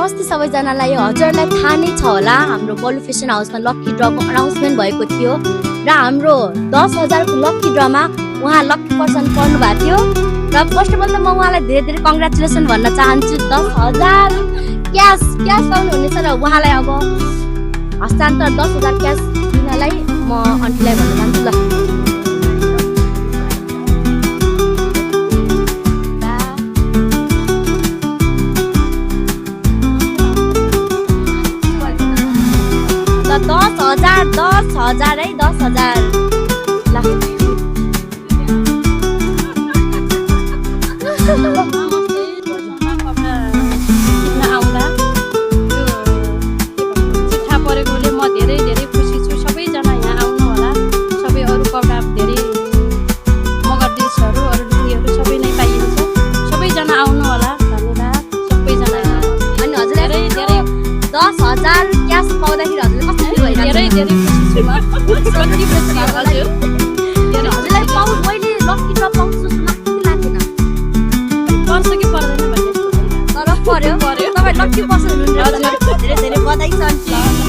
नमस्ते सबैजनालाई। हजुरलाई थाहा नै छ होला हाम्रो बलु फेसन हाउसमा लक्की ड्रको अनाउन्समेन्ट भएको थियो र हाम्रो 10,000 को लक्की ड्रमा उहाँ लक्की पर्सन पर्नु भएको थियो र फर्स्ट अफ अल त म उहाँलाई धेरै धेरै कङ्ग्रेचुलेसन भन्न चाहन्छु। 10,000 क्यास पाउनु हुनेछ र उहाँलाई अब हस्तान्तरण 10,000 क्यास दिनलाई म आन्टीलाई भन्न चाहन्छु। ल दस हजार है 10,000 ल चिठा परेकोले म धेरै धेरै खुसी छु। सबैजना यहाँ आउनु होला। सबै अरू कपडा धेरै मगरदेशहरू अरू दिदीहरू सबै नै पाइन्छ। सबैजना आउनु होला। धन्यवाद सबैजना। अनि हजुरले धेरै 10,000 क्यास पाउँदाखेरि हजुरले कस्तो फिल भइरहेको छ? धेरै धेरै खुसी छु म। कति खुसी हजुर। हजुरलाई मैले लक्की ड्र पाउँछु जस्तो लाग्थ्यो लाग्थेन? पर्छ कि पर्दैन भन्ने तर पर्यो। तपाईँ लक्की पर्सन हुनुहुन्छ। धेरै धेरै बधाई छ आन्टी।